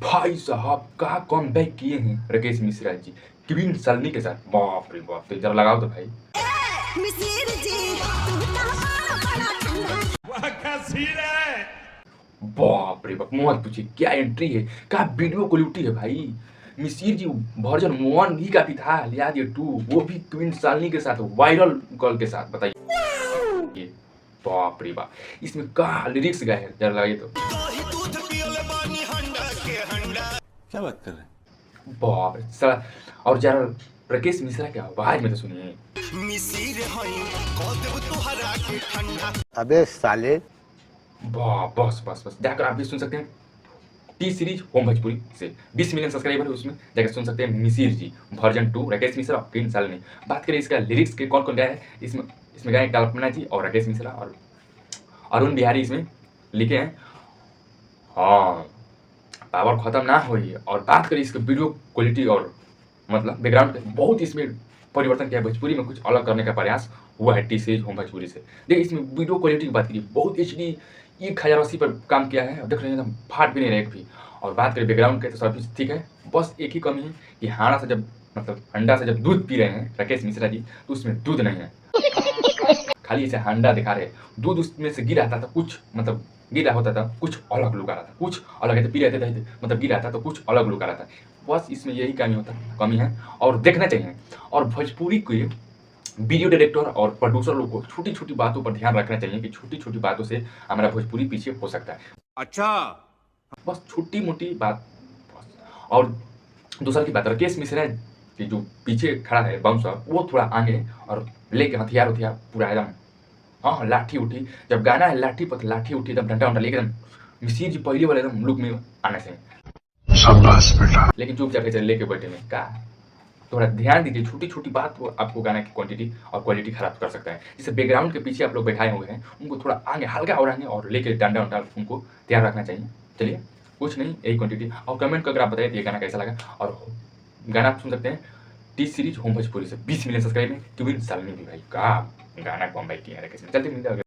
भाई साहब कहा कम बैक किए हैं राकेश मिश्रा जी क्वीन सलनी के साथ। बाप रे बाप, तो जरा लगाओ तो भाई। बाप रे बाप, मत पूछिए क्या एंट्री है, क्या वीडियो क्वालिटी है भाई। मिसिर जी वर्जन 1 ही काफी था, लिया दिए 2, वो भी क्वीन सालनी के साथ, वायरल गर्ल के साथ। बताइए बाप रे बाप, इसमें क्या लिरिक्स गाए हैं, जरा लगाइए तो। क्या बात कर रहे हैं? बाप रे साला, और जरा राकेश मिश्रा के आवाज में तो सुनिए। अबे साले, वाह, बस बस बस, जाकर आप भी सुन सकते हैं टी सीरीज होम भोजपुरी से 20 मिलियन सब्सक्राइबर है, उसमें जाकर सुन सकते हैं मिसिर जी वर्जन 2 राकेश मिश्रा और क्वीन सालनी। बात करें इसका लिरिक्स के कौन कौन गाया है, इसमें गाए कल्पना जी और राकेश मिश्रा और अरुण बिहारी इसमें लिखे हैं। हाँ, पावर खत्म ना हुई। और बात करें इसके वीडियो क्वालिटी और मतलब बैकग्राउंड पे, बहुत इसमें परिवर्तन किया है, भोजपुरी में कुछ अलग करने का प्रयास हुआ है टी सीरीज होम भोजपुरी से। देखिए इसमें वीडियो क्वालिटी की बात करिए, बहुत HD 1080 पर काम किया है, देख रहे हैं एकदम फाट भी नहीं रहा एक भी। और बात करें बैकग्राउंड के तो सब कुछ ठीक है, बस एक ही कमी है कि हाड़ा से जब मतलब अंडा से जब दूध पी रहे हैं राकेश मिश्रा जी, तो उसमें दूध नहीं है, खाली ऐसे हांडा दिखा रहे, दूध उसमें से गिर आता था, कुछ मतलब गिरा होता था, कुछ अलग लुक आ रहा था, कुछ अलग है, पी रहे थे मतलब गिरा था तो कुछ अलग लुक आ रहा था। बस इसमें यही कमी है और देखना चाहिए। और भोजपुरी के वीडियो डायरेक्टर और प्रोड्यूसर लोग को छोटी छोटी बातों पर ध्यान रखना चाहिए कि छोटी छोटी बातों से हमारा भोजपुरी पीछे हो सकता है। अच्छा, बस छोटी मोटी बात बस। और दूसरा की बात, राकेश मिश्रा कि जो पीछे खड़ा है बाउंसर, वो थोड़ा आगे और लेके हथियार पूरा एकदम, हाँ लाठी उठी, जब गाना है लाठी पर लाठी उठी एकदम, डंडा उंडा लेके एकदम मिसिर जी पहले वाले एकदम लुक में आने से। शाबाश बेटा। लेकिन चुपचाप ऐसे लेके बैठे में का, थोड़ा ध्यान दीजिए, छोटी छोटी बात वो आपको गाना की क्वांटिटी और क्वालिटी खराब कर सकता है। जैसे बैकग्राउंड के पीछे आप लोग बैठाए हुए हैं, उनको थोड़ा आगे हल्का और आगे और लेके डंडा उंडा उनको ध्यान रखना चाहिए। चलिए कुछ नहीं, यही क्वांटिटी। और कमेंट करके आप बताइए ये गाना कैसा लगा। और गाना आप सुन सकते हैं टी सीरीज होम भोजपुरी से 20 मिलियन सब्सक्राइब में क्वीन सालनी भी भाई का गाना को हम भाई किया है। चलते मिलते